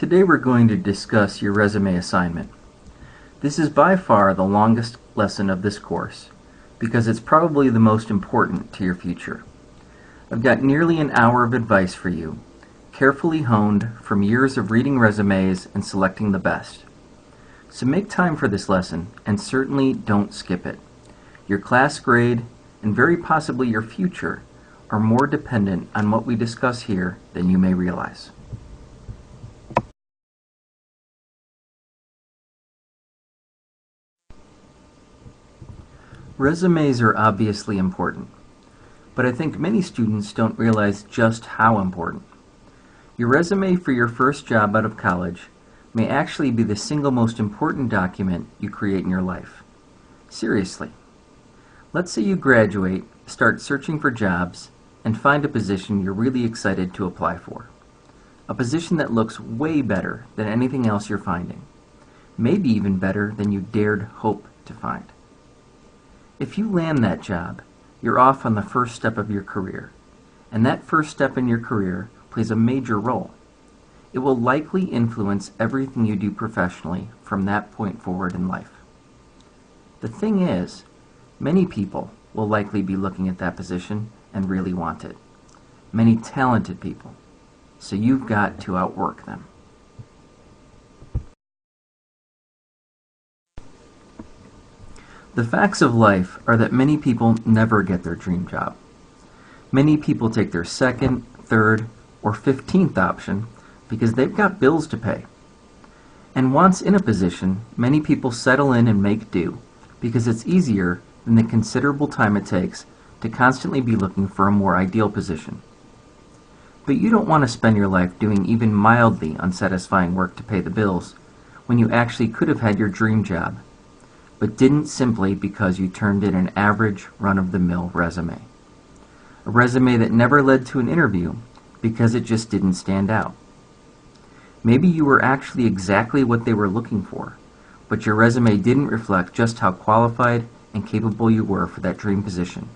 Today we're going to discuss your resume assignment. This is by far the longest lesson of this course because it's probably the most important to your future. I've got nearly an hour of advice for you, carefully honed from years of reading resumes and selecting the best. So make time for this lesson and certainly don't skip it. Your class grade and very possibly your future are more dependent on what we discuss here than you may realize. Resumes are obviously important, but I think many students don't realize just how important. Your resume for your first job out of college may actually be the single most important document you create in your life. Seriously. Let's say you graduate, start searching for jobs, and find a position you're really excited to apply for. A position that looks way better than anything else you're finding. Maybe even better than you dared hope to find. If you land that job, you're off on the first step of your career, and that first step in your career plays a major role. It will likely influence everything you do professionally from that point forward in life. The thing is, many people will likely be looking at that position and really want it. Many talented people, so you've got to outwork them. The facts of life are that many people never get their dream job. Many people take their second, third, or 15th option because they've got bills to pay. And once in a position, many people settle in and make do because it's easier than the considerable time it takes to constantly be looking for a more ideal position. But you don't want to spend your life doing even mildly unsatisfying work to pay the bills when you actually could have had your dream job, but didn't simply because you turned in an average, run-of-the-mill resume. A resume that never led to an interview because it just didn't stand out. Maybe you were actually exactly what they were looking for, but your resume didn't reflect just how qualified and capable you were for that dream position.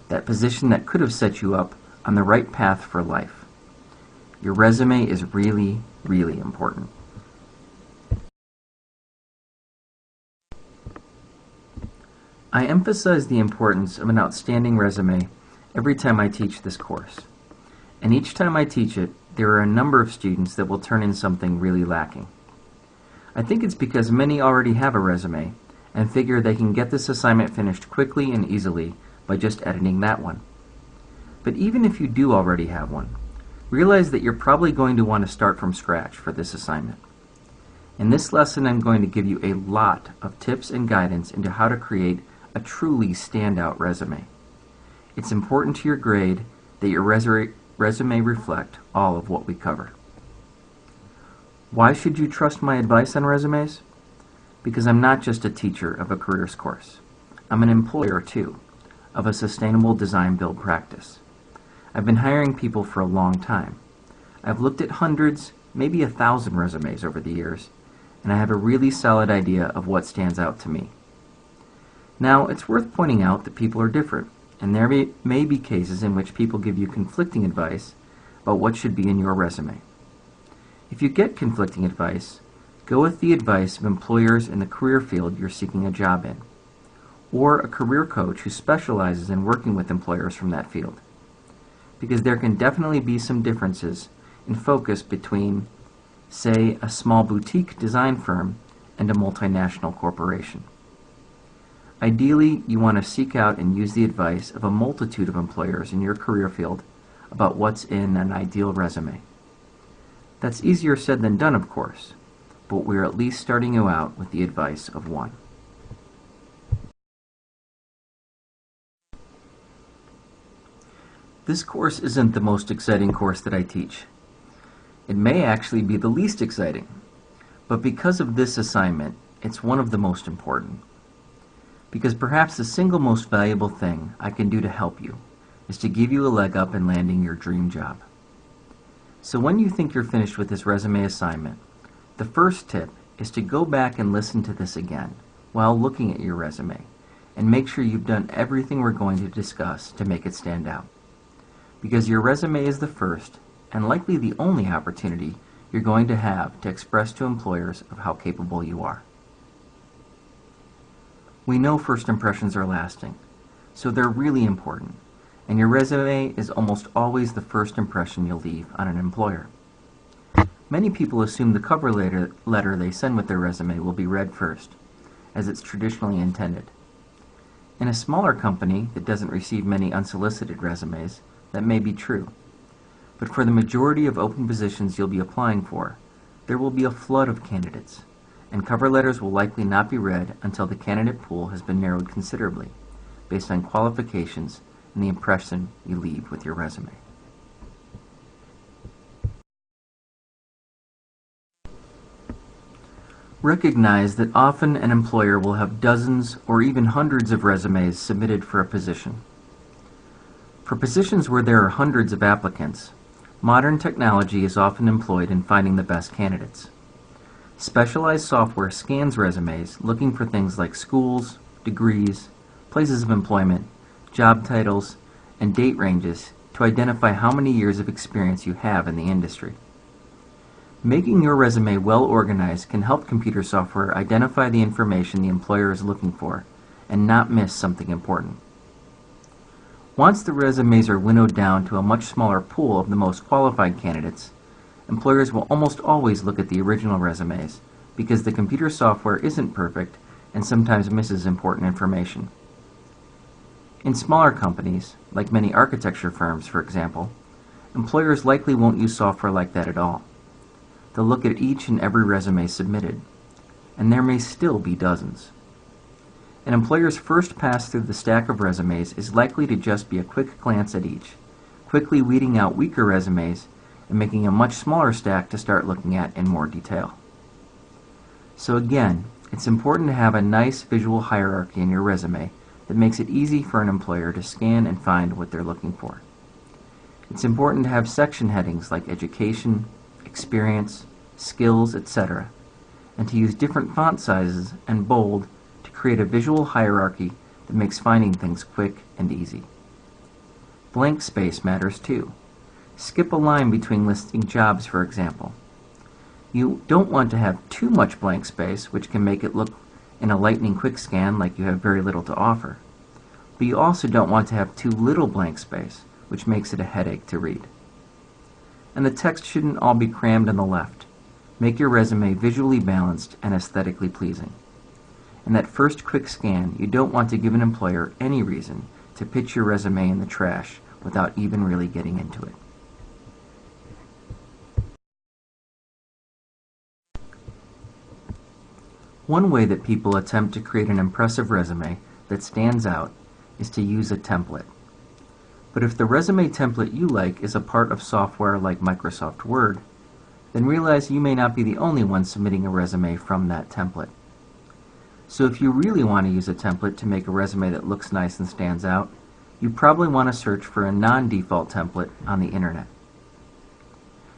That position that could have set you up on the right path for life. Your resume is really, really important. I emphasize the importance of an outstanding resume every time I teach this course. And each time I teach it, there are a number of students that will turn in something really lacking. I think it's because many already have a resume and figure they can get this assignment finished quickly and easily by just editing that one. But even if you do already have one, realize that you're probably going to want to start from scratch for this assignment. In this lesson, I'm going to give you a lot of tips and guidance into how to create a truly standout resume. It's important to your grade that your resume reflect all of what we covered. Why should you trust my advice on resumes? Because I'm not just a teacher of a careers course. I'm an employer, too, of a sustainable design build practice. I've been hiring people for a long time. I've looked at hundreds, maybe 1,000 resumes over the years, and I have a really solid idea of what stands out to me. Now, it's worth pointing out that people are different, and there may be cases in which people give you conflicting advice about what should be in your resume. If you get conflicting advice, go with the advice of employers in the career field you're seeking a job in, or a career coach who specializes in working with employers from that field, because there can definitely be some differences in focus between, say, a small boutique design firm and a multinational corporation. Ideally, you want to seek out and use the advice of a multitude of employers in your career field about what's in an ideal resume. That's easier said than done, of course, but we're at least starting you out with the advice of one. This course isn't the most exciting course that I teach. It may actually be the least exciting, but because of this assignment, it's one of the most important. Because perhaps the single most valuable thing I can do to help you is to give you a leg up in landing your dream job. So when you think you're finished with this resume assignment, the first tip is to go back and listen to this again while looking at your resume and make sure you've done everything we're going to discuss to make it stand out. Because your resume is the first and likely the only opportunity you're going to have to express to employers of how capable you are. We know first impressions are lasting, so they're really important, and your resume is almost always the first impression you'll leave on an employer. Many people assume the cover letter they send with their resume will be read first, as it's traditionally intended. In a smaller company that doesn't receive many unsolicited resumes, that may be true. But for the majority of open positions you'll be applying for, there will be a flood of candidates, and cover letters will likely not be read until the candidate pool has been narrowed considerably, based on qualifications and the impression you leave with your resume. Recognize that often an employer will have dozens or even hundreds of resumes submitted for a position. For positions where there are hundreds of applicants, modern technology is often employed in finding the best candidates. Specialized software scans resumes looking for things like schools, degrees, places of employment, job titles, and date ranges to identify how many years of experience you have in the industry. Making your resume well organized can help computer software identify the information the employer is looking for and not miss something important. Once the resumes are winnowed down to a much smaller pool of the most qualified candidates, employers will almost always look at the original resumes because the computer software isn't perfect and sometimes misses important information. In smaller companies, like many architecture firms for example, employers likely won't use software like that at all. They'll look at each and every resume submitted, and there may still be dozens. An employer's first pass through the stack of resumes is likely to just be a quick glance at each, quickly weeding out weaker resumes and making a much smaller stack to start looking at in more detail. So again, it's important to have a nice visual hierarchy in your resume that makes it easy for an employer to scan and find what they're looking for. It's important to have section headings like education, experience, skills, etc., and to use different font sizes and bold to create a visual hierarchy that makes finding things quick and easy. Blank space matters too. Skip a line between listing jobs, for example. You don't want to have too much blank space, which can make it look in a lightning quick scan like you have very little to offer. But you also don't want to have too little blank space, which makes it a headache to read. And the text shouldn't all be crammed on the left. Make your resume visually balanced and aesthetically pleasing. In that first quick scan, you don't want to give an employer any reason to pitch your resume in the trash without even really getting into it. One way that people attempt to create an impressive resume that stands out is to use a template. But if the resume template you like is a part of software like Microsoft Word, then realize you may not be the only one submitting a resume from that template. So if you really want to use a template to make a resume that looks nice and stands out, you probably want to search for a non-default template on the internet.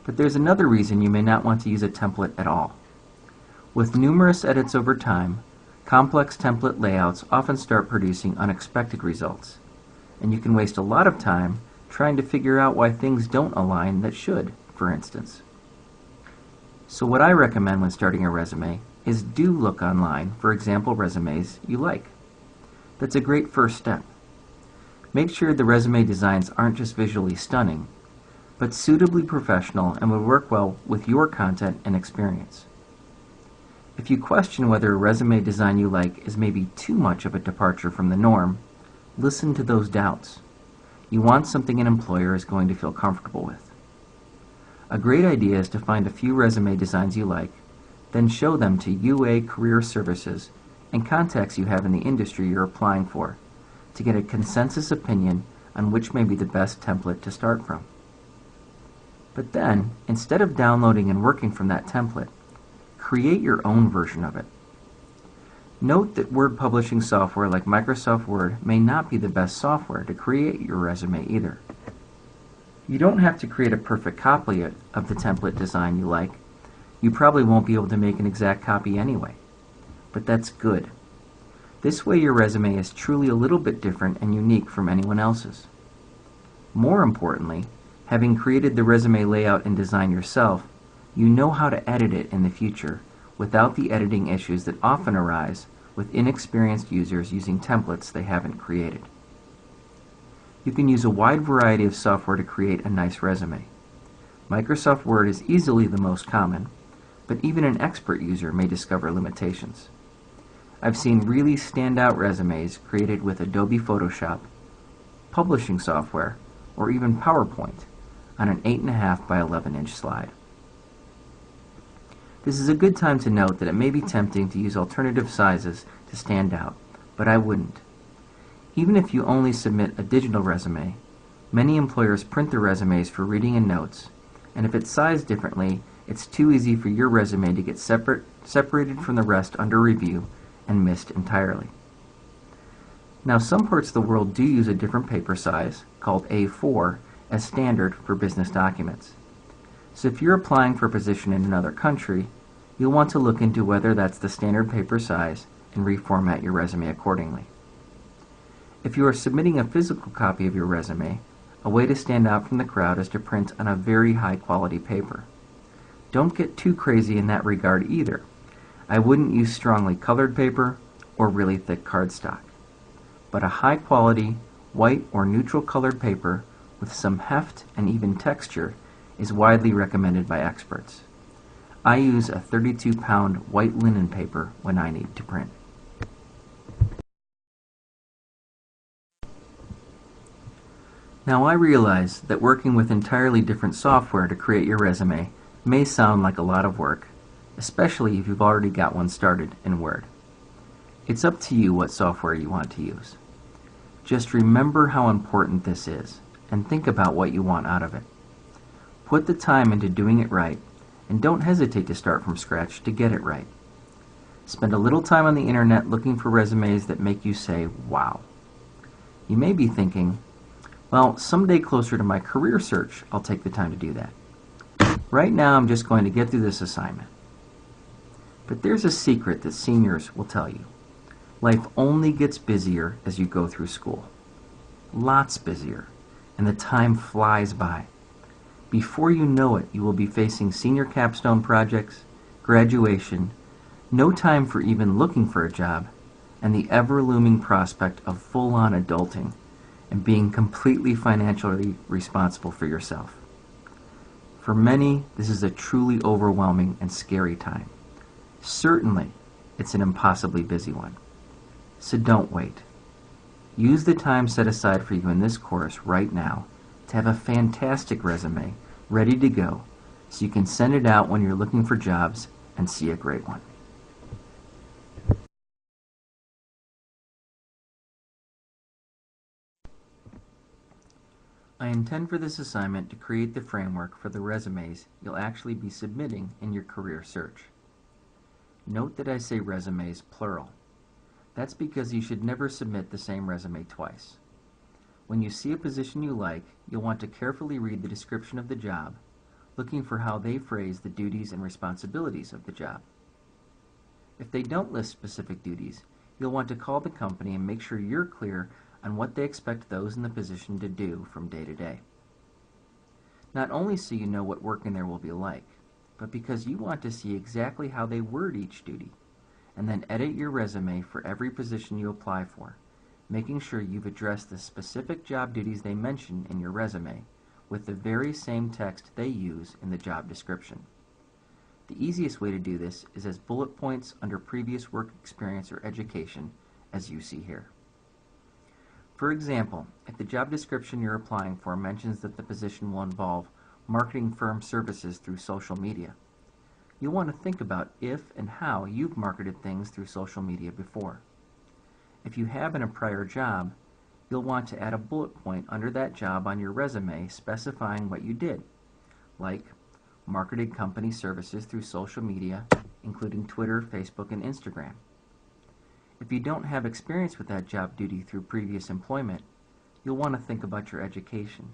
But there's another reason you may not want to use a template at all. With numerous edits over time, complex template layouts often start producing unexpected results, and you can waste a lot of time trying to figure out why things don't align that should, for instance. So what I recommend when starting a resume is do look online for example resumes you like. That's a great first step. Make sure the resume designs aren't just visually stunning, but suitably professional and would work well with your content and experience. If you question whether a resume design you like is maybe too much of a departure from the norm, listen to those doubts. You want something an employer is going to feel comfortable with. A great idea is to find a few resume designs you like, then show them to UA Career Services and contacts you have in the industry you're applying for to get a consensus opinion on which may be the best template to start from. But then, instead of downloading and working from that template, create your own version of it. Note that word publishing software like Microsoft Word may not be the best software to create your resume either. You don't have to create a perfect copy of the template design you like. You probably won't be able to make an exact copy anyway. But that's good. This way your resume is truly a little bit different and unique from anyone else's. More importantly, having created the resume layout and design yourself, you know how to edit it in the future without the editing issues that often arise with inexperienced users using templates they haven't created. You can use a wide variety of software to create a nice resume. Microsoft Word is easily the most common, but even an expert user may discover limitations. I've seen really standout resumes created with Adobe Photoshop, publishing software, or even PowerPoint on an 8.5 by 11 inch slide. This is a good time to note that it may be tempting to use alternative sizes to stand out, but I wouldn't. Even if you only submit a digital resume, many employers print their resumes for reading and notes, and if it's sized differently, it's too easy for your resume to get separated from the rest under review and missed entirely. Now, some parts of the world do use a different paper size, called A4, as standard for business documents. So if you're applying for a position in another country, you'll want to look into whether that's the standard paper size and reformat your resume accordingly. If you are submitting a physical copy of your resume, a way to stand out from the crowd is to print on a very high quality paper. Don't get too crazy in that regard either. I wouldn't use strongly colored paper or really thick cardstock. But a high quality, white or neutral colored paper with some heft and even texture is widely recommended by experts. I use a 32-pound white linen paper when I need to print. Now, I realize that working with entirely different software to create your resume may sound like a lot of work, especially if you've already got one started in Word. It's up to you what software you want to use. Just remember how important this is and think about what you want out of it. Put the time into doing it right, and don't hesitate to start from scratch to get it right. Spend a little time on the internet looking for resumes that make you say, wow. You may be thinking, well, someday closer to my career search, I'll take the time to do that. Right now, I'm just going to get through this assignment. But there's a secret that seniors will tell you. Life only gets busier as you go through school. Lots busier, and the time flies by. Before you know it, you will be facing senior capstone projects, graduation, no time for even looking for a job, and the ever-looming prospect of full-on adulting and being completely financially responsible for yourself. For many, this is a truly overwhelming and scary time. Certainly, it's an impossibly busy one. So don't wait. Use the time set aside for you in this course right now to have a fantastic resume ready to go so you can send it out when you're looking for jobs and see a great one. I intend for this assignment to create the framework for the resumes you'll actually be submitting in your career search. Note that I say resumes plural. That's because you should never submit the same resume twice. When you see a position you like, you'll want to carefully read the description of the job, looking for how they phrase the duties and responsibilities of the job. If they don't list specific duties, you'll want to call the company and make sure you're clear on what they expect those in the position to do from day to day. Not only so you know what working there will be like, but because you want to see exactly how they word each duty, and then edit your resume for every position you apply for, making sure you've addressed the specific job duties they mention in your resume with the very same text they use in the job description. The easiest way to do this is as bullet points under previous work experience or education, as you see here. For example, if the job description you're applying for mentions that the position will involve marketing firm services through social media, you'll want to think about if and how you've marketed things through social media before. If you have in a prior job, you'll want to add a bullet point under that job on your resume specifying what you did, like marketed company services through social media, including Twitter, Facebook, and Instagram. If you don't have experience with that job duty through previous employment, you'll want to think about your education.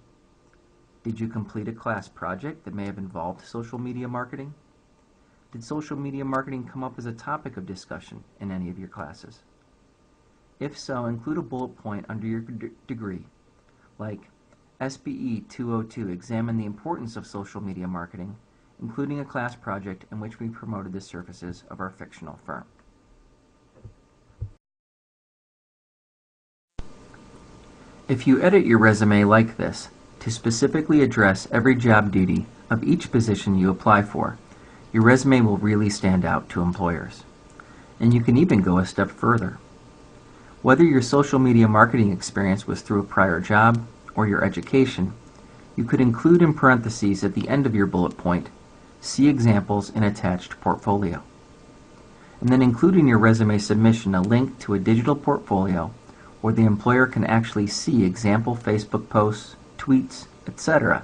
Did you complete a class project that may have involved social media marketing? Did social media marketing come up as a topic of discussion in any of your classes? If so, include a bullet point under your degree, like SBE 202, examine the importance of social media marketing including a class project in which we promoted the services of our fictional firm. If you edit your resume like this, to specifically address every job duty of each position you apply for, your resume will really stand out to employers. And you can even go a step further. Whether your social media marketing experience was through a prior job or your education, you could include in parentheses at the end of your bullet point, see examples in attached portfolio. And then include in your resume submission a link to a digital portfolio where the employer can actually see example Facebook posts, tweets, etc.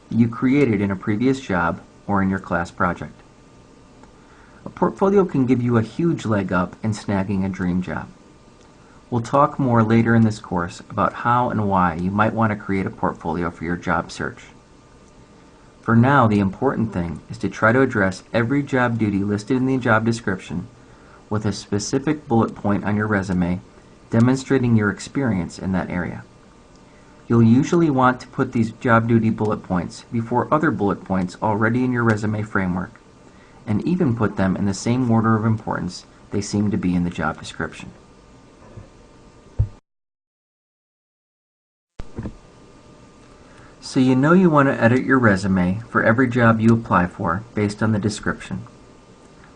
that you created in a previous job or in your class project. A portfolio can give you a huge leg up in snagging a dream job. We'll talk more later in this course about how and why you might want to create a portfolio for your job search. For now, the important thing is to try to address every job duty listed in the job description with a specific bullet point on your resume demonstrating your experience in that area. You'll usually want to put these job duty bullet points before other bullet points already in your resume framework, and even put them in the same order of importance they seem to be in the job description. So you know you want to edit your resume for every job you apply for based on the description.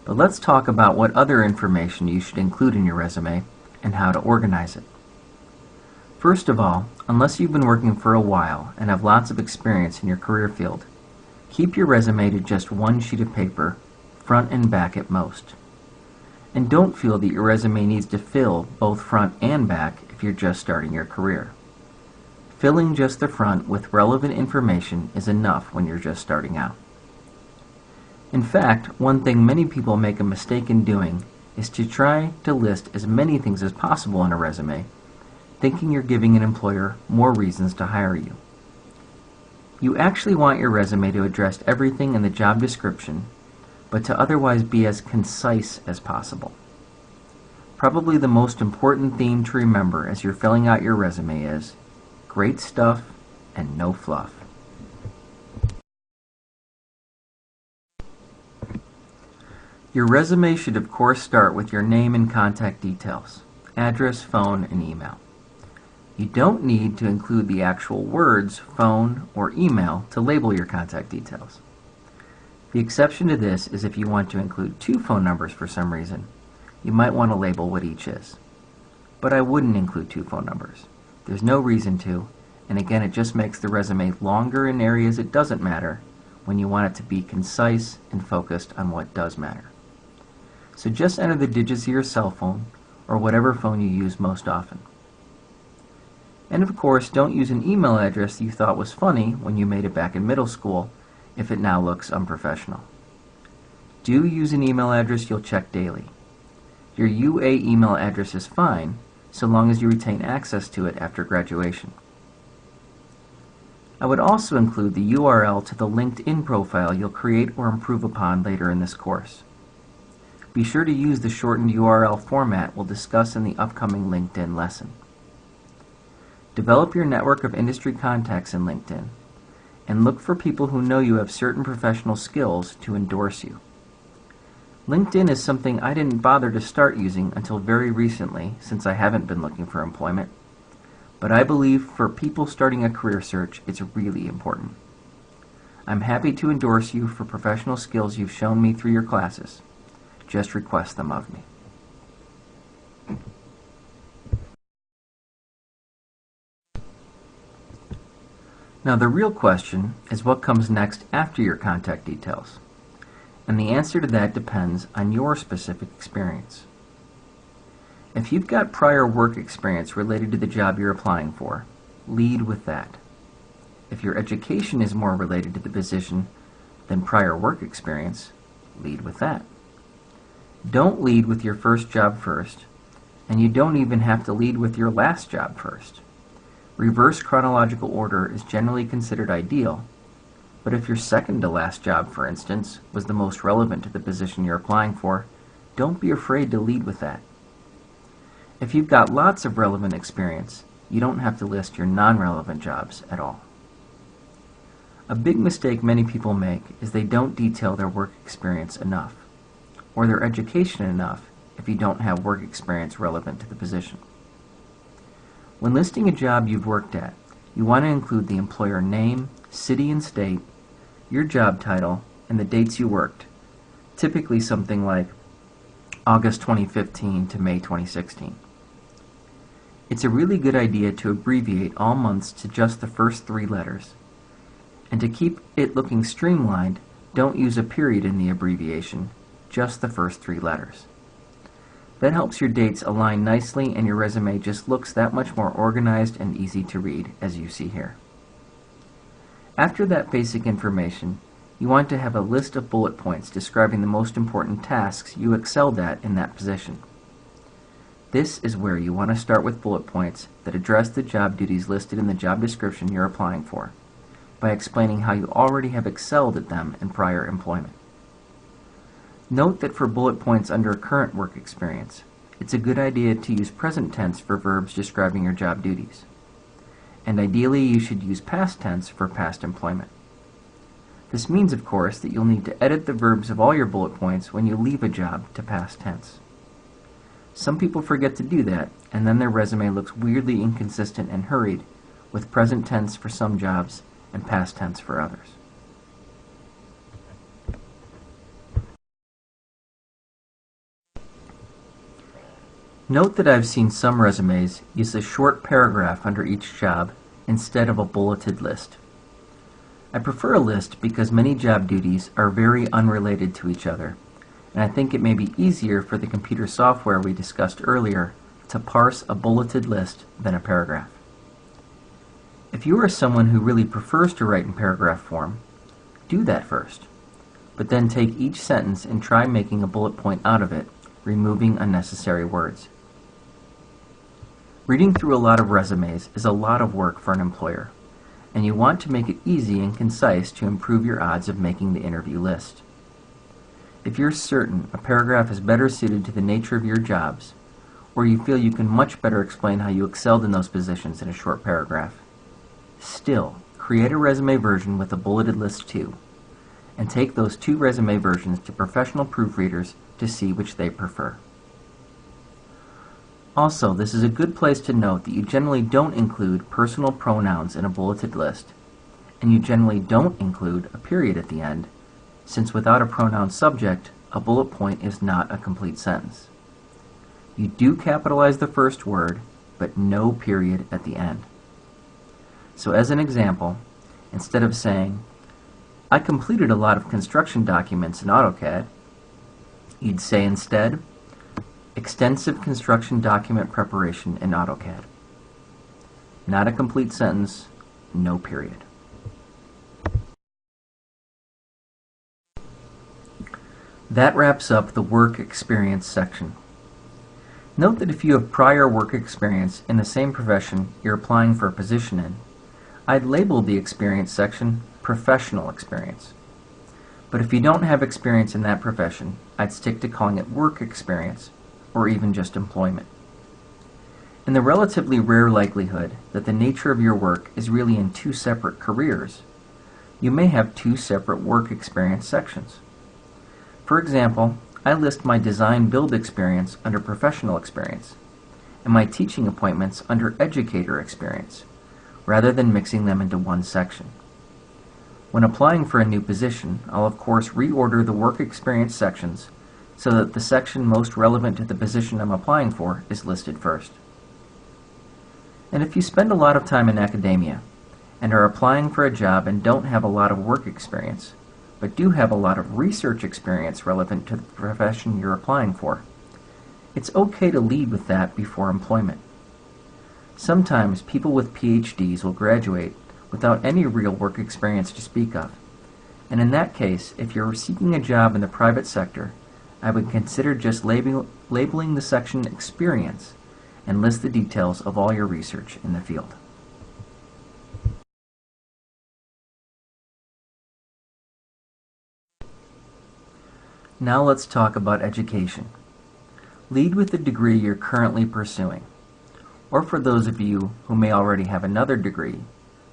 But let's talk about what other information you should include in your resume and how to organize it. First of all, unless you've been working for a while and have lots of experience in your career field, keep your resume to just one sheet of paper, front and back at most. And don't feel that your resume needs to fill both front and back if you're just starting your career. Filling just the front with relevant information is enough when you're just starting out. In fact, one thing many people make a mistake in doing is to try to list as many things as possible in a resume, thinking you're giving an employer more reasons to hire you. You actually want your resume to address everything in the job description, but to otherwise be as concise as possible. Probably the most important theme to remember as you're filling out your resume is great stuff and no fluff. Your resume should of course start with your name and contact details, address, phone, and email. You don't need to include the actual words, phone, or email to label your contact details. The exception to this is if you want to include 2 phone numbers for some reason. You might want to label what each is. But I wouldn't include 2 phone numbers. There's no reason to, and again it just makes the resume longer in areas it doesn't matter when you want it to be concise and focused on what does matter. So just enter the digits of your cell phone or whatever phone you use most often. And of course, don't use an email address you thought was funny when you made it back in middle school if it now looks unprofessional. Do use an email address you'll check daily. Your UA email address is fine so long as you retain access to it after graduation. I would also include the URL to the LinkedIn profile you'll create or improve upon later in this course. Be sure to use the shortened URL format we'll discuss in the upcoming LinkedIn lesson. Develop your network of industry contacts in LinkedIn, and look for people who know you have certain professional skills to endorse you. LinkedIn is something I didn't bother to start using until very recently, since I haven't been looking for employment, but I believe for people starting a career search, it's really important. I'm happy to endorse you for professional skills you've shown me through your classes. Just request them of me. Now the real question is what comes next after your contact details. And the answer to that depends on your specific experience. If you've got prior work experience related to the job you're applying for, lead with that. If your education is more related to the position than prior work experience, lead with that. Don't lead with your first job first, and you don't even have to lead with your last job first. Reverse chronological order is generally considered ideal, but if your second to last job, for instance, was the most relevant to the position you're applying for, don't be afraid to lead with that. If you've got lots of relevant experience, you don't have to list your non-relevant jobs at all. A big mistake many people make is they don't detail their work experience enough, or their education enough if you don't have work experience relevant to the position. When listing a job you've worked at, you want to include the employer name, city and state, your job title, and the dates you worked, typically something like August 2015 to May 2016. It's a really good idea to abbreviate all months to just the first 3 letters. And to keep it looking streamlined, don't use a period in the abbreviation, just the first 3 letters. That helps your dates align nicely and your resume just looks that much more organized and easy to read, as you see here. After that basic information, you want to have a list of bullet points describing the most important tasks you excelled at in that position. This is where you want to start with bullet points that address the job duties listed in the job description you're applying for, by explaining how you already have excelled at them in prior employment. Note that for bullet points under current work experience, it's a good idea to use present tense for verbs describing your job duties. And ideally you should use past tense for past employment. This means, of course, that you'll need to edit the verbs of all your bullet points when you leave a job to past tense. Some people forget to do that, and then their resume looks weirdly inconsistent and hurried, with present tense for some jobs and past tense for others. Note that I've seen some resumes use a short paragraph under each job instead of a bulleted list. I prefer a list because many job duties are very unrelated to each other, and I think it may be easier for the computer software we discussed earlier to parse a bulleted list than a paragraph. If you are someone who really prefers to write in paragraph form, do that first, but then take each sentence and try making a bullet point out of it, removing unnecessary words. Reading through a lot of resumes is a lot of work for an employer, and you want to make it easy and concise to improve your odds of making the interview list. If you're certain a paragraph is better suited to the nature of your jobs, or you feel you can much better explain how you excelled in those positions in a short paragraph, still, create a resume version with a bulleted list too, and take those 2 resume versions to professional proofreaders to see which they prefer. Also, this is a good place to note that you generally don't include personal pronouns in a bulleted list, and you generally don't include a period at the end, since without a pronoun subject, a bullet point is not a complete sentence. You do capitalize the first word, but no period at the end. So as an example, instead of saying, "I completed a lot of construction documents in AutoCAD," you'd say instead, "Extensive construction document preparation in AutoCAD." Not a complete sentence, no period. That wraps up the work experience section. Note that if you have prior work experience in the same profession you're applying for a position in, I'd label the experience section professional experience. But if you don't have experience in that profession, I'd stick to calling it work experience, or even just employment. In the relatively rare likelihood that the nature of your work is really in 2 separate careers, you may have 2 separate work experience sections. For example, I list my design build experience under professional experience, and my teaching appointments under educator experience, rather than mixing them into one section. When applying for a new position, I'll of course reorder the work experience sections so that the section most relevant to the position I'm applying for is listed first. And if you spend a lot of time in academia and are applying for a job and don't have a lot of work experience, but do have a lot of research experience relevant to the profession you're applying for, it's okay to lead with that before employment. Sometimes people with PhDs will graduate without any real work experience to speak of, and in that case, if you're seeking a job in the private sector, I would consider just labeling the section experience and list the details of all your research in the field. Now let's talk about education. Lead with the degree you're currently pursuing. Or for those of you who may already have another degree,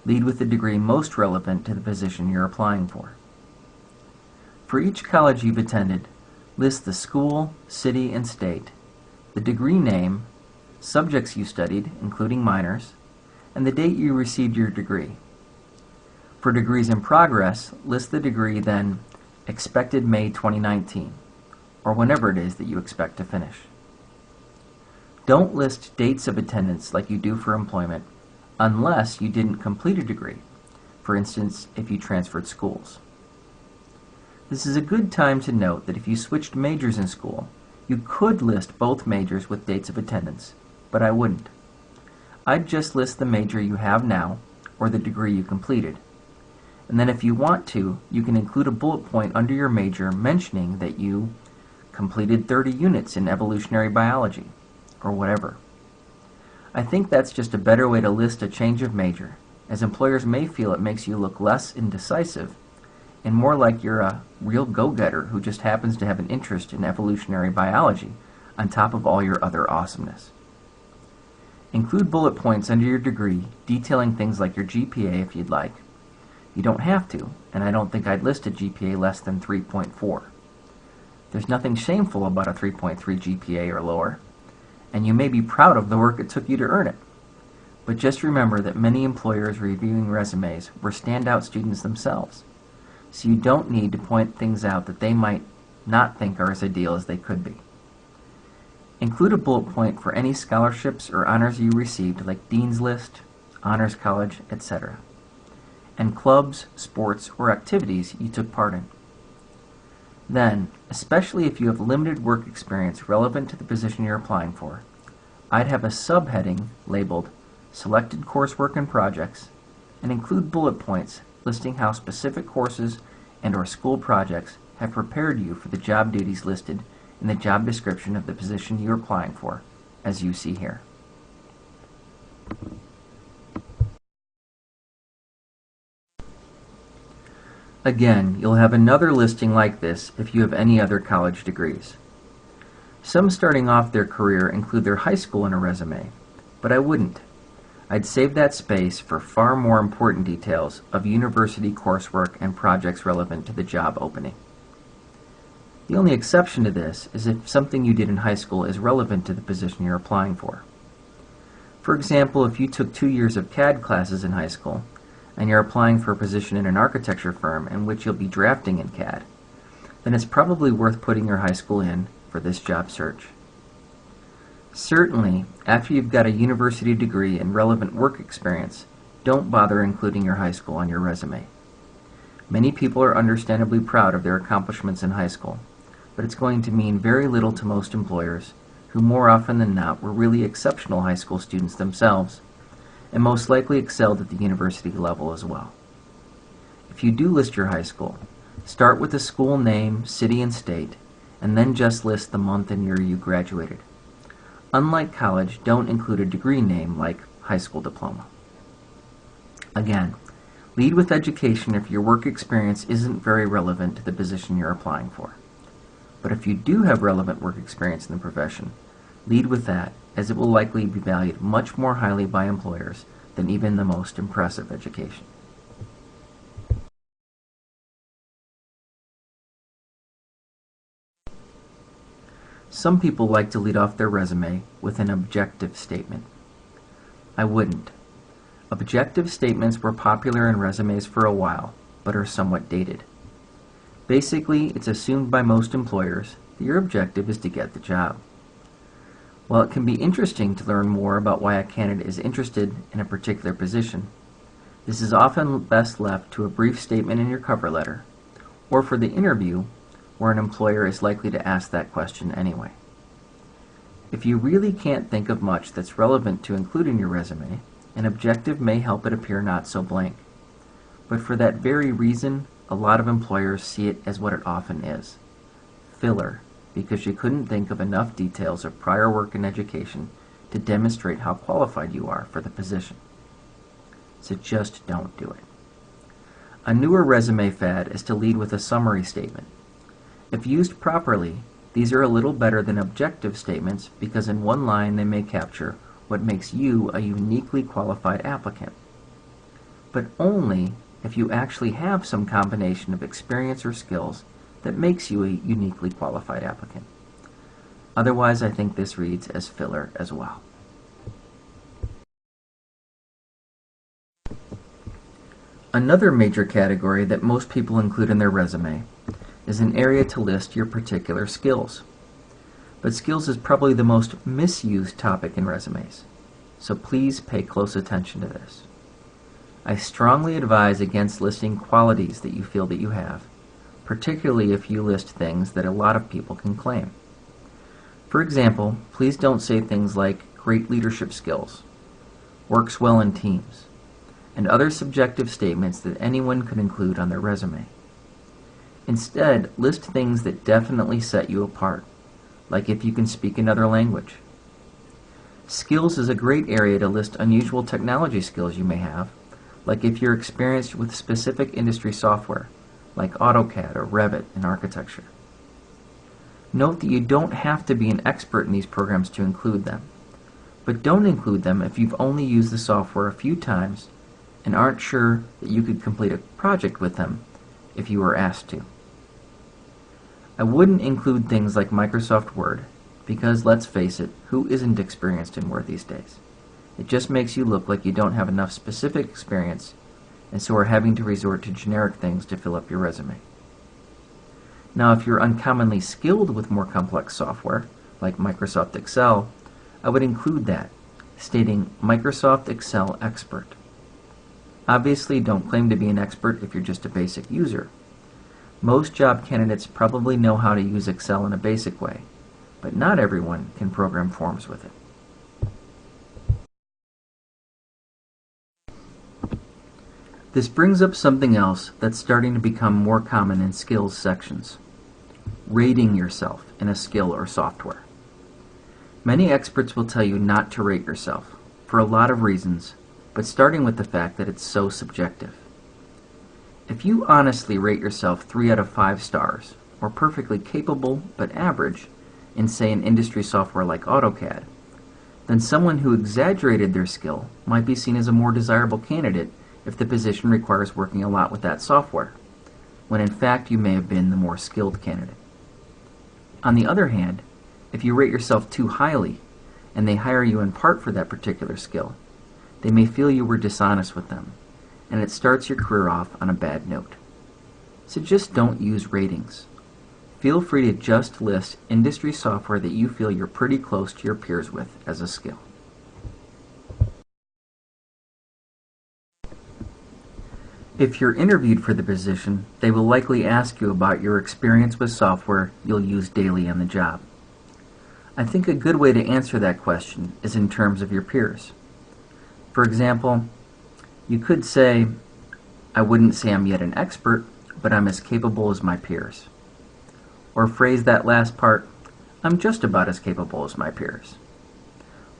Lead with the degree most relevant to the position you're applying for. For each college you've attended, list the school, city, and state, the degree name, subjects you studied, including minors, and the date you received your degree. For degrees in progress, list the degree, then expected May 2019, or whenever it is that you expect to finish. Don't list dates of attendance like you do for employment unless you didn't complete a degree, for instance, if you transferred schools. This is a good time to note that if you switched majors in school, you could list both majors with dates of attendance, but I wouldn't. I'd just list the major you have now, or the degree you completed. And then if you want to, you can include a bullet point under your major mentioning that you completed 30 units in evolutionary biology, or whatever. I think that's just a better way to list a change of major, as employers may feel it makes you look less indecisive and more like you're a real go-getter who just happens to have an interest in evolutionary biology on top of all your other awesomeness. Include bullet points under your degree detailing things like your GPA if you'd like. You don't have to, and I don't think I'd list a GPA less than 3.4. There's nothing shameful about a 3.3 GPA or lower, and you may be proud of the work it took you to earn it. But just remember that many employers reviewing resumes were standout students themselves, so you don't need to point things out that they might not think are as ideal as they could be. Include a bullet point for any scholarships or honors you received, like Dean's List, Honors College, etc., and clubs, sports, or activities you took part in. Then, especially if you have limited work experience relevant to the position you're applying for, I'd have a subheading labeled Selected Coursework and Projects, and include bullet points listing how specific courses and/or school projects have prepared you for the job duties listed in the job description of the position you're applying for, as you see here. Again, you'll have another listing like this if you have any other college degrees. Some starting off their career include their high school in a resume, but I wouldn't. I'd save that space for far more important details of university coursework and projects relevant to the job opening. The only exception to this is if something you did in high school is relevant to the position you're applying for. For example, if you took 2 years of CAD classes in high school, and you're applying for a position in an architecture firm in which you'll be drafting in CAD, then it's probably worth putting your high school in for this job search. Certainly, after you've got a university degree and relevant work experience, don't bother including your high school on your resume. Many people are understandably proud of their accomplishments in high school, but it's going to mean very little to most employers who more often than not were really exceptional high school students themselves, and most likely excelled at the university level as well. If you do list your high school, start with the school name, city, and state, and then just list the month and year you graduated. Unlike college, don't include a degree name like high school diploma. Again, lead with education if your work experience isn't very relevant to the position you're applying for. But if you do have relevant work experience in the profession, lead with that, as it will likely be valued much more highly by employers than even the most impressive education. Some people like to lead off their resume with an objective statement. I wouldn't. Objective statements were popular in resumes for a while, but are somewhat dated. Basically, it's assumed by most employers that your objective is to get the job. While it can be interesting to learn more about why a candidate is interested in a particular position, this is often best left to a brief statement in your cover letter, or for the interview, where an employer is likely to ask that question anyway. If you really can't think of much that's relevant to include in your resume, an objective may help it appear not so blank. But for that very reason, a lot of employers see it as what it often is: filler, because you couldn't think of enough details of prior work in education to demonstrate how qualified you are for the position. So just don't do it. A newer resume fad is to lead with a summary statement. If used properly, these are a little better than objective statements because in one line they may capture what makes you a uniquely qualified applicant. but only if you actually have some combination of experience or skills that makes you a uniquely qualified applicant. Otherwise, I think this reads as filler as well. Another major category that most people include in their resume is an area to list your particular skills. But skills is probably the most misused topic in resumes, so please pay close attention to this. I strongly advise against listing qualities that you feel that you have, particularly if you list things that a lot of people can claim. For example, please don't say things like great leadership skills, works well in teams, and other subjective statements that anyone could include on their resume. Instead, list things that definitely set you apart, like if you can speak another language. Skills is a great area to list unusual technology skills you may have, like if you're experienced with specific industry software, like AutoCAD or Revit in architecture. Note that you don't have to be an expert in these programs to include them, but don't include them if you've only used the software a few times and aren't sure that you could complete a project with them if you were asked to. I wouldn't include things like Microsoft Word because, let's face it, who isn't experienced in Word these days? It just makes you look like you don't have enough specific experience and so are having to resort to generic things to fill up your resume. Now, if you're uncommonly skilled with more complex software, like Microsoft Excel, I would include that, stating Microsoft Excel expert. Obviously, don't claim to be an expert if you're just a basic user. Most job candidates probably know how to use Excel in a basic way, but not everyone can program forms with it. This brings up something else that's starting to become more common in skills sections: rating yourself in a skill or software. Many experts will tell you not to rate yourself, for a lot of reasons, but starting with the fact that it's so subjective. If you honestly rate yourself 3 out of 5 stars, or perfectly capable but average, in say an industry software like AutoCAD, then someone who exaggerated their skill might be seen as a more desirable candidate if the position requires working a lot with that software, when in fact you may have been the more skilled candidate. On the other hand, if you rate yourself too highly, and they hire you in part for that particular skill, they may feel you were dishonest with them, and it starts your career off on a bad note. So just don't use ratings. Feel free to just list industry software that you feel you're pretty close to your peers with as a skill. If you're interviewed for the position, they will likely ask you about your experience with software you'll use daily on the job. I think a good way to answer that question is in terms of your peers. For example, you could say, I wouldn't say I'm yet an expert, but I'm as capable as my peers. Or phrase that last part, I'm just about as capable as my peers.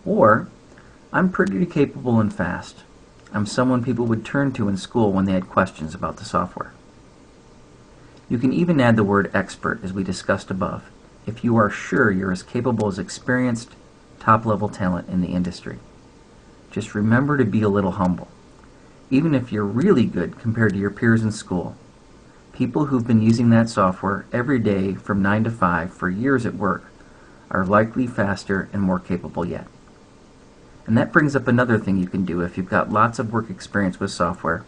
Or, I'm pretty capable and fast. I'm someone people would turn to in school when they had questions about the software. You can even add the word expert, as we discussed above, if you are sure you're as capable as experienced, top-level talent in the industry. Just remember to be a little humble. Even if you're really good compared to your peers in school, people who've been using that software every day from 9 to 5 for years at work are likely faster and more capable yet. And that brings up another thing you can do if you've got lots of work experience with software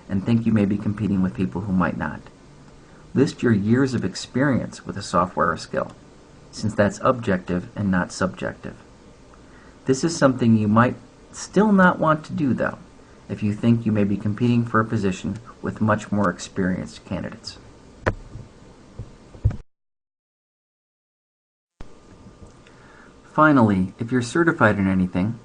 and think you may be competing with people who might not. List your years of experience with a software or skill, since that's objective and not subjective. This is something you might still not want to do, though, if you think you may be competing for a position with much more experienced candidates. Finally, if you're certified in anything,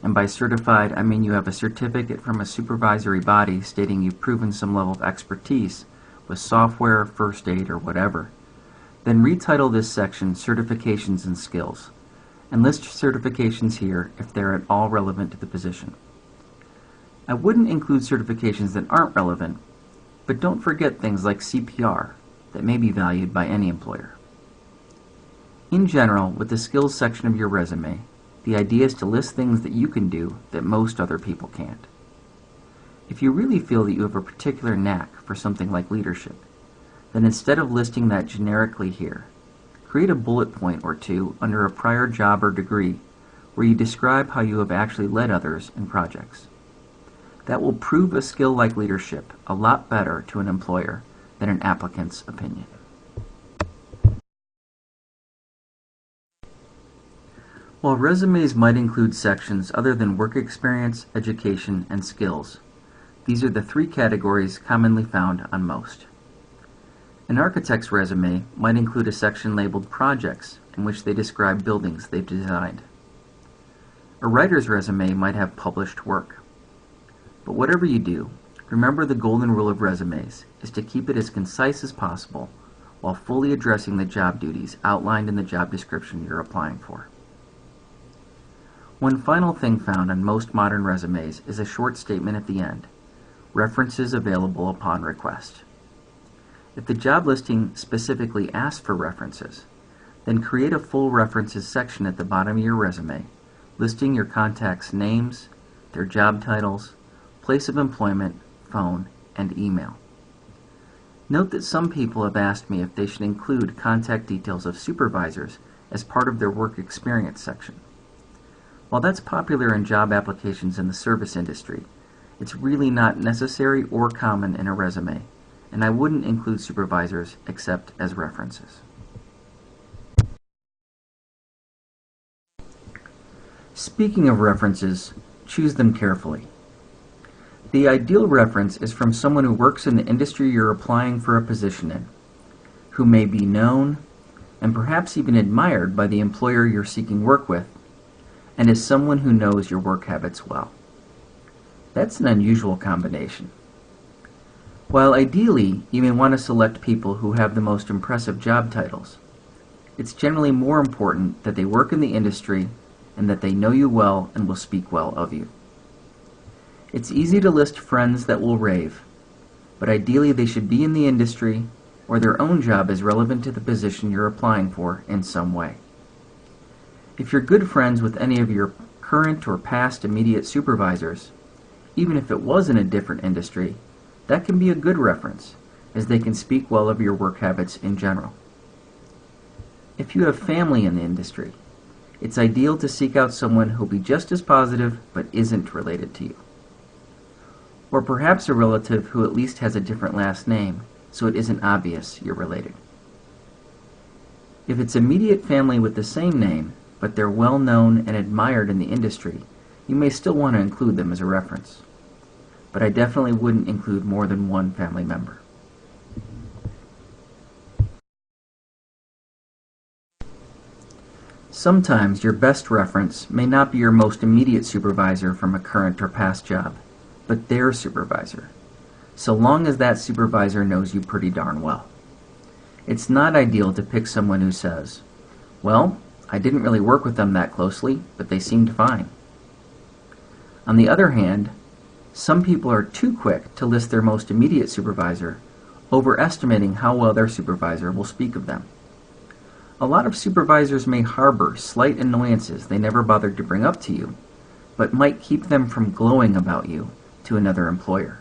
and by certified I mean you have a certificate from a supervisory body stating you've proven some level of expertise with software, first aid, or whatever, then retitle this section Certifications and Skills, and list certifications here if they're at all relevant to the position. I wouldn't include certifications that aren't relevant, but don't forget things like CPR that may be valued by any employer. In general, with the skills section of your resume, the idea is to list things that you can do that most other people can't. If you really feel that you have a particular knack for something like leadership, then instead of listing that generically here, create a bullet point or two under a prior job or degree where you describe how you have actually led others in projects. That will prove a skill like leadership a lot better to an employer than an applicant's opinion. While resumes might include sections other than work experience, education, and skills, these are the three categories commonly found on most. An architect's resume might include a section labeled Projects, in which they describe buildings they've designed. A writer's resume might have published work. But whatever you do, remember the golden rule of resumes is to keep it as concise as possible while fully addressing the job duties outlined in the job description you're applying for. One final thing found on most modern resumes is a short statement at the end, references available upon request. If the job listing specifically asks for references, then create a full references section at the bottom of your resume, listing your contacts' names, their job titles, place of employment, phone, and email. Note that some people have asked me if they should include contact details of supervisors as part of their work experience section. While that's popular in job applications in the service industry, it's really not necessary or common in a resume, and I wouldn't include supervisors except as references. Speaking of references, choose them carefully. The ideal reference is from someone who works in the industry you're applying for a position in, who may be known and perhaps even admired by the employer you're seeking work with, and is someone who knows your work habits well. That's an unusual combination. While ideally you may want to select people who have the most impressive job titles, it's generally more important that they work in the industry and that they know you well and will speak well of you. It's easy to list friends that will rave, but ideally they should be in the industry or their own job is relevant to the position you're applying for in some way. If you're good friends with any of your current or past immediate supervisors, even if it was in a different industry, that can be a good reference, as they can speak well of your work habits in general. If you have family in the industry, it's ideal to seek out someone who'll be just as positive but isn't related to you. Or perhaps a relative who at least has a different last name, so it isn't obvious you're related. If it's immediate family with the same name, but they're well known and admired in the industry, you may still want to include them as a reference. But I definitely wouldn't include more than one family member. Sometimes your best reference may not be your most immediate supervisor from a current or past job, but their supervisor, so long as that supervisor knows you pretty darn well. It's not ideal to pick someone who says, "Well, I didn't really work with them that closely, but they seemed fine." On the other hand, some people are too quick to list their most immediate supervisor, overestimating how well their supervisor will speak of them. A lot of supervisors may harbor slight annoyances they never bothered to bring up to you, but might keep them from glowing about you to another employer.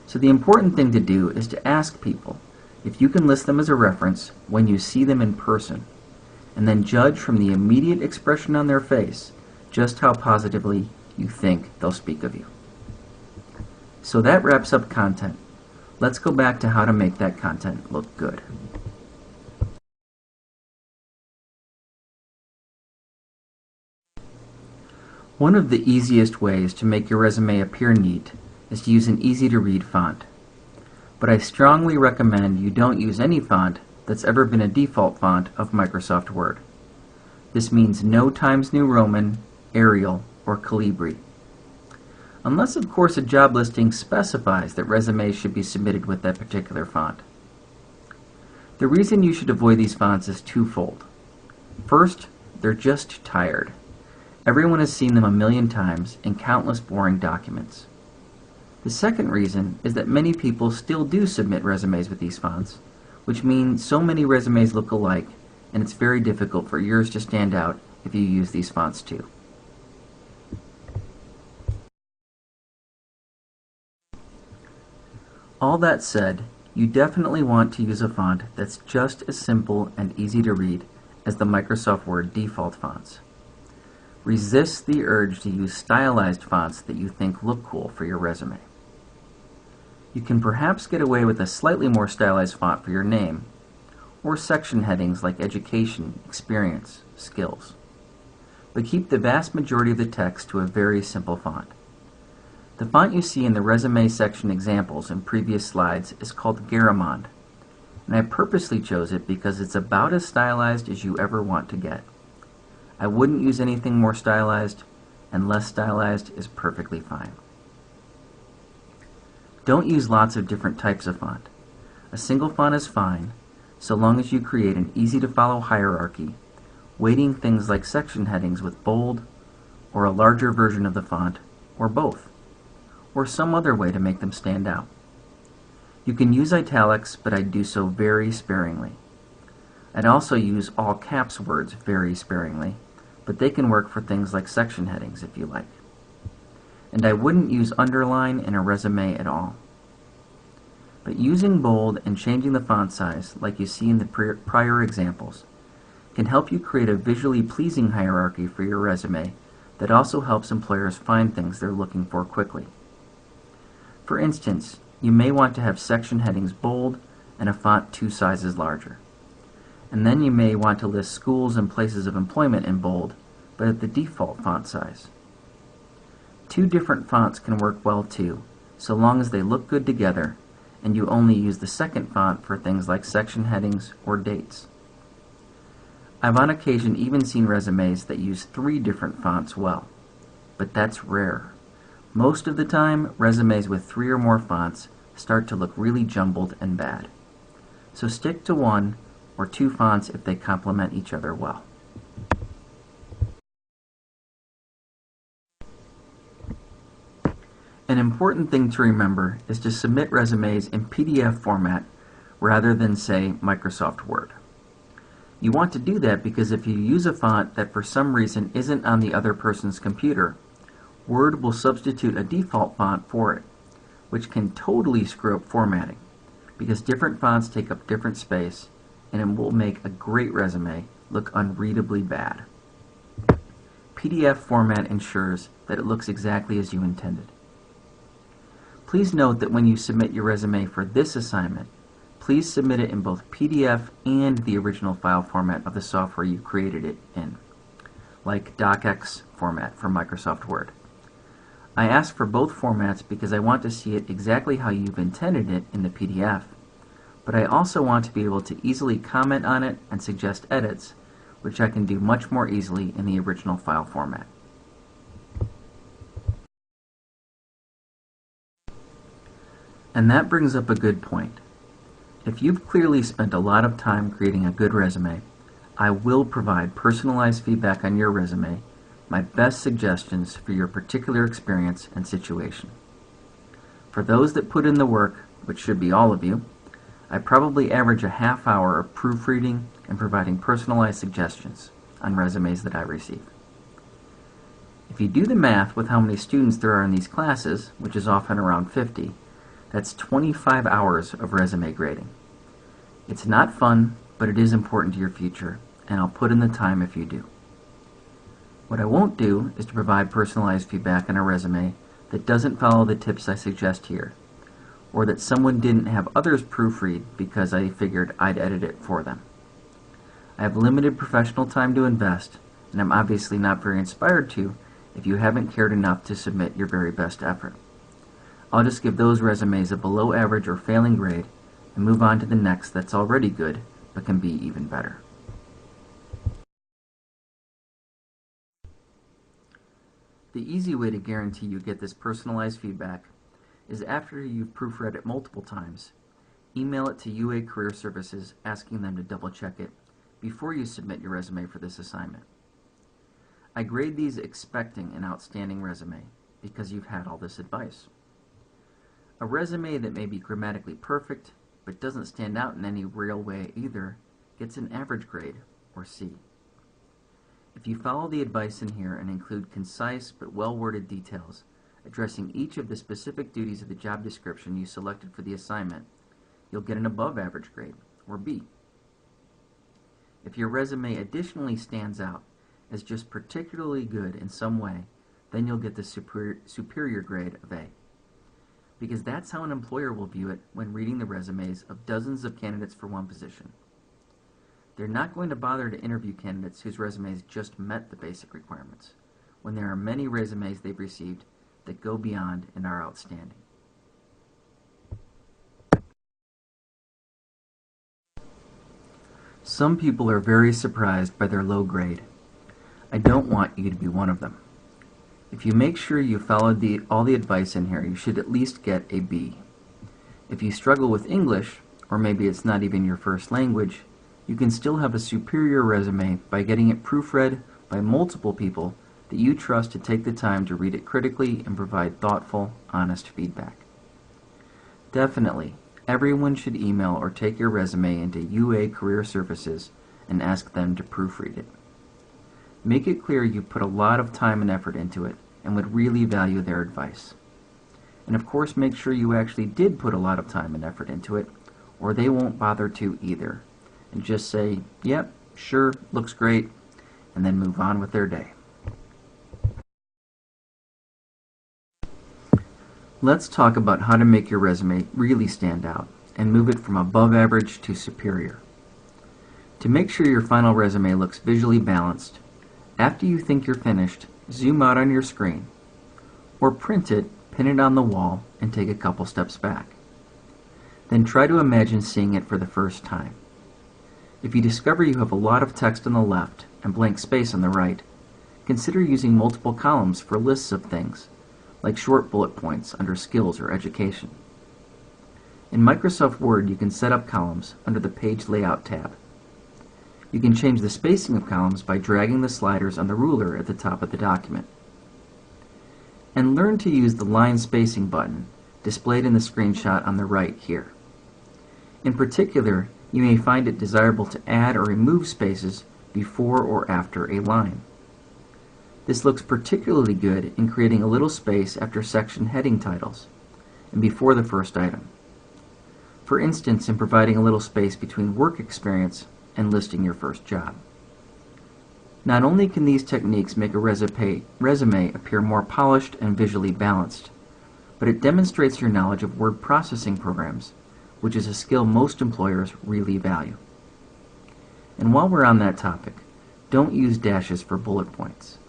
So the important thing to do is to ask people if you can list them as a reference when you see them in person, and then judge from the immediate expression on their face just how positively you think they'll speak of you. So that wraps up content. Let's go back to how to make that content look good. One of the easiest ways to make your resume appear neat is to use an easy-to-read font. But I strongly recommend you don't use any font that's ever been a default font of Microsoft Word. This means no Times New Roman, Arial, or Calibri. Unless, of course, a job listing specifies that resumes should be submitted with that particular font. The reason you should avoid these fonts is twofold. First, they're just tired. Everyone has seen them a million times in countless boring documents. The second reason is that many people still do submit resumes with these fonts, which means so many resumes look alike, and it's very difficult for yours to stand out if you use these fonts too. All that said, you definitely want to use a font that's just as simple and easy to read as the Microsoft Word default fonts. Resist the urge to use stylized fonts that you think look cool for your resume. You can perhaps get away with a slightly more stylized font for your name, or section headings like education, experience, skills. But keep the vast majority of the text to a very simple font. The font you see in the resume section examples in previous slides is called Garamond, and I purposely chose it because it's about as stylized as you ever want to get. I wouldn't use anything more stylized, and less stylized is perfectly fine. Don't use lots of different types of font. A single font is fine, so long as you create an easy-to-follow hierarchy, weighting things like section headings with bold, or a larger version of the font, or both, or some other way to make them stand out. You can use italics, but I'd do so very sparingly. I'd also use all caps words very sparingly, but they can work for things like section headings if you like. And I wouldn't use underline in a resume at all. But using bold and changing the font size, like you see in the prior examples, can help you create a visually pleasing hierarchy for your resume that also helps employers find things they're looking for quickly. For instance, you may want to have section headings bold and a font 2 sizes larger. And then you may want to list schools and places of employment in bold, but at the default font size. 2 different fonts can work well too, so long as they look good together and you only use the second font for things like section headings or dates. I've on occasion even seen resumes that use 3 different fonts well, but that's rare. Most of the time, resumes with 3 or more fonts start to look really jumbled and bad. So stick to 1 or 2 fonts if they complement each other well. An important thing to remember is to submit resumes in PDF format rather than, say, Microsoft Word. You want to do that because if you use a font that for some reason isn't on the other person's computer, Word will substitute a default font for it, which can totally screw up formatting because different fonts take up different space and it will make a great resume look unreadably bad. PDF format ensures that it looks exactly as you intended. Please note that when you submit your resume for this assignment, please submit it in both PDF and the original file format of the software you created it in, like DocX format for Microsoft Word. I ask for both formats because I want to see it exactly how you've intended it in the PDF, but I also want to be able to easily comment on it and suggest edits, which I can do much more easily in the original file format. And that brings up a good point. If you've clearly spent a lot of time creating a good resume, I will provide personalized feedback on your resume, my best suggestions for your particular experience and situation. For those that put in the work, which should be all of you, I probably average a half hour of proofreading and providing personalized suggestions on resumes that I receive. If you do the math with how many students there are in these classes, which is often around 50, that's 25 hours of resume grading. It's not fun, but it is important to your future, and I'll put in the time if you do. What I won't do is to provide personalized feedback on a resume that doesn't follow the tips I suggest here, or that someone didn't have others proofread because I figured I'd edit it for them. I have limited professional time to invest, and I'm obviously not very inspired to if you haven't cared enough to submit your very best effort. I'll just give those resumes a below average or failing grade and move on to the next that's already good but can be even better. The easy way to guarantee you get this personalized feedback is after you've proofread it multiple times, email it to UA Career Services asking them to double check it before you submit your resume for this assignment. I grade these expecting an outstanding resume because you've had all this advice. A resume that may be grammatically perfect but doesn't stand out in any real way either gets an average grade, or C. If you follow the advice in here and include concise but well-worded details, addressing each of the specific duties of the job description you selected for the assignment, you'll get an above average grade, or B. If your resume additionally stands out as just particularly good in some way, then you'll get the superior grade of A. Because that's how an employer will view it when reading the resumes of dozens of candidates for one position. They're not going to bother to interview candidates whose resumes just met the basic requirements, when there are many resumes they've received that go beyond and are outstanding. Some people are very surprised by their low grade. I don't want you to be one of them. If you make sure you followed all the advice in here, you should at least get a B. If you struggle with English, or maybe it's not even your first language, you can still have a superior resume by getting it proofread by multiple people that you trust to take the time to read it critically and provide thoughtful, honest feedback. Definitely, everyone should email or take your resume into UA Career Services and ask them to proofread it. Make it clear you put a lot of time and effort into it and would really value their advice. And of course, make sure you actually did put a lot of time and effort into it, or they won't bother to either. And just say, yep, sure, looks great, and then move on with their day. Let's talk about how to make your resume really stand out and move it from above average to superior. To make sure your final resume looks visually balanced, after you think you're finished, zoom out on your screen, or print it, pin it on the wall, and take a couple steps back. Then try to imagine seeing it for the first time. If you discover you have a lot of text on the left and blank space on the right, consider using multiple columns for lists of things, like short bullet points under Skills or Education. In Microsoft Word, you can set up columns under the Page Layout tab. You can change the spacing of columns by dragging the sliders on the ruler at the top of the document. And learn to use the line spacing button displayed in the screenshot on the right here. In particular, you may find it desirable to add or remove spaces before or after a line. This looks particularly good in creating a little space after section heading titles and before the first item. For instance, in providing a little space between work experience and listing your first job. Not only can these techniques make a resume appear more polished and visually balanced, but it demonstrates your knowledge of word processing programs, which is a skill most employers really value. And while we're on that topic, don't use dashes for bullet points.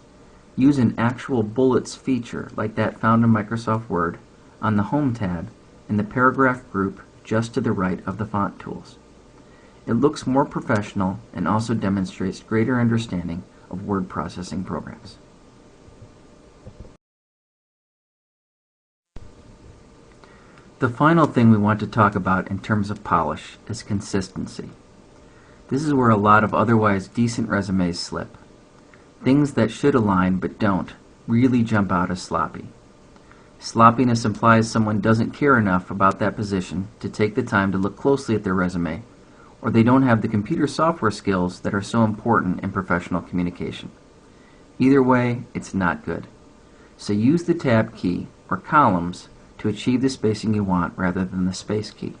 Use an actual bullets feature like that found in Microsoft Word on the Home tab in the paragraph group just to the right of the font tools. It looks more professional and also demonstrates greater understanding of word processing programs. The final thing we want to talk about in terms of polish is consistency. This is where a lot of otherwise decent resumes slip. Things that should align but don't really jump out as sloppy. Sloppiness implies someone doesn't care enough about that position to take the time to look closely at their resume, or they don't have the computer software skills that are so important in professional communication. Either way, it's not good. So use the tab key or columns to achieve the spacing you want rather than the space key.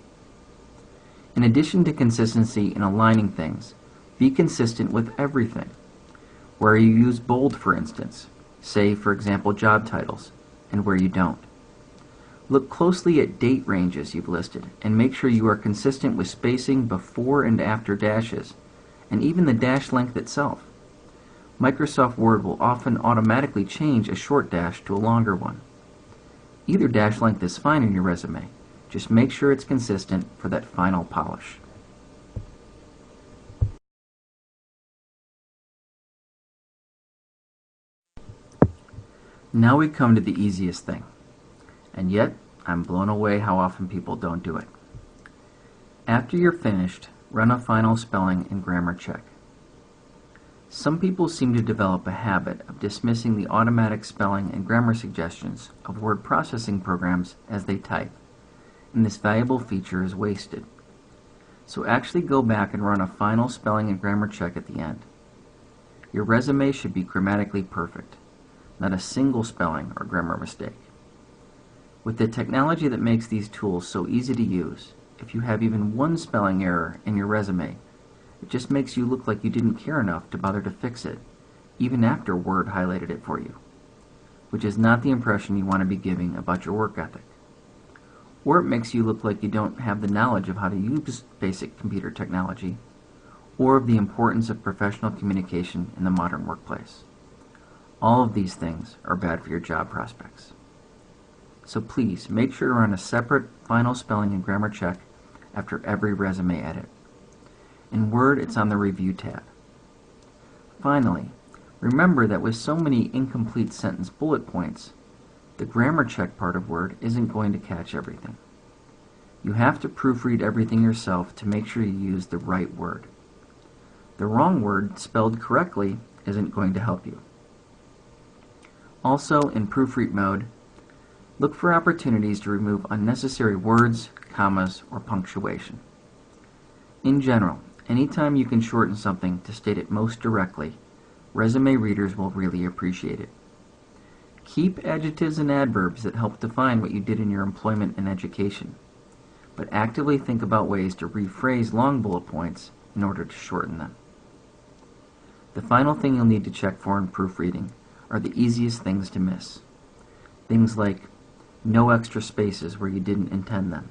In addition to consistency in aligning things, be consistent with everything. Where you use bold, for instance, say, for example, job titles, and where you don't. Look closely at date ranges you've listed and make sure you are consistent with spacing before and after dashes, and even the dash length itself. Microsoft Word will often automatically change a short dash to a longer one. Either dash length is fine in your resume. Just make sure it's consistent for that final polish. Now we come to the easiest thing. And yet, I'm blown away how often people don't do it. After you're finished, run a final spelling and grammar check. Some people seem to develop a habit of dismissing the automatic spelling and grammar suggestions of word processing programs as they type, and this valuable feature is wasted. So actually go back and run a final spelling and grammar check at the end. Your resume should be grammatically perfect, not a single spelling or grammar mistake. With the technology that makes these tools so easy to use, if you have even one spelling error in your resume, it just makes you look like you didn't care enough to bother to fix it, even after Word highlighted it for you, which is not the impression you want to be giving about your work ethic. Or it makes you look like you don't have the knowledge of how to use basic computer technology, or of the importance of professional communication in the modern workplace. All of these things are bad for your job prospects. So please make sure to run a separate final spelling and grammar check after every resume edit. In Word, it's on the Review tab. Finally, remember that with so many incomplete sentence bullet points, the grammar check part of Word isn't going to catch everything. You have to proofread everything yourself to make sure you use the right word. The wrong word spelled correctly isn't going to help you. Also, in proofread mode, look for opportunities to remove unnecessary words, commas, or punctuation. In general, anytime you can shorten something to state it most directly, resume readers will really appreciate it. Keep adjectives and adverbs that help define what you did in your employment and education, but actively think about ways to rephrase long bullet points in order to shorten them. The final thing you'll need to check for in proofreading are the easiest things to miss. Things like no extra spaces where you didn't intend them,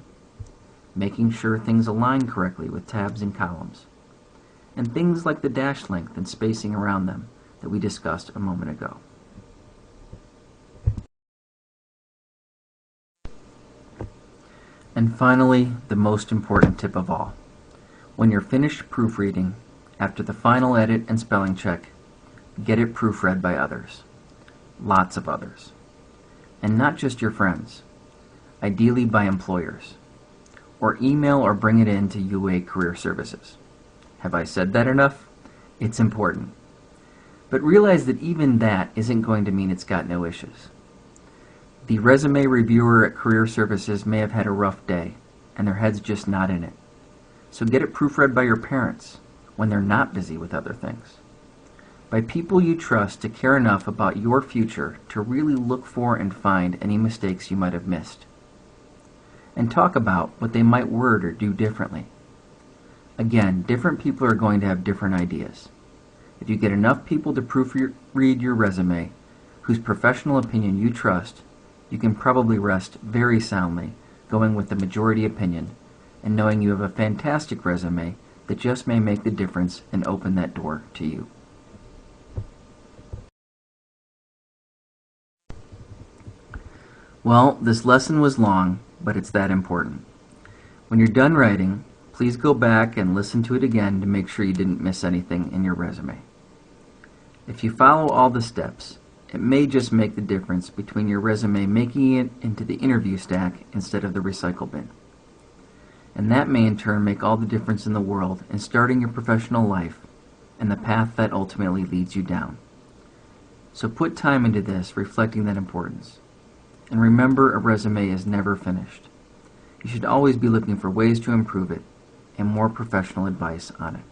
making sure things align correctly with tabs and columns, and things like the dash length and spacing around them that we discussed a moment ago. And finally, the most important tip of all. When you're finished proofreading, after the final edit and spelling check, get it proofread by others. Lots of others. And not just your friends. Ideally by employers. Or email or bring it in to UA Career Services. Have I said that enough? It's important. But realize that even that isn't going to mean it's got no issues. The resume reviewer at Career Services may have had a rough day, and their head's just not in it. So get it proofread by your parents when they're not busy with other things. By people you trust to care enough about your future to really look for and find any mistakes you might have missed. And talk about what they might word or do differently. Again, different people are going to have different ideas. If you get enough people to proofread your resume, whose professional opinion you trust, you can probably rest very soundly going with the majority opinion and knowing you have a fantastic resume that just may make the difference and open that door to you. Well, this lesson was long, but it's that important. When you're done writing, please go back and listen to it again to make sure you didn't miss anything in your resume. If you follow all the steps, it may just make the difference between your resume making it into the interview stack instead of the recycle bin. And that may in turn make all the difference in the world in starting your professional life and the path that ultimately leads you down. So put time into this, reflecting that importance. And remember, a resume is never finished. You should always be looking for ways to improve it and more professional advice on it.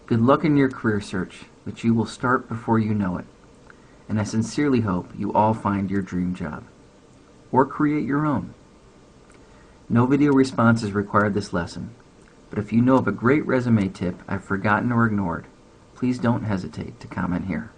Good luck in your career search, which you will start before you know it. And I sincerely hope you all find your dream job, or create your own. No video response is required this lesson, but if you know of a great resume tip I've forgotten or ignored, please don't hesitate to comment here.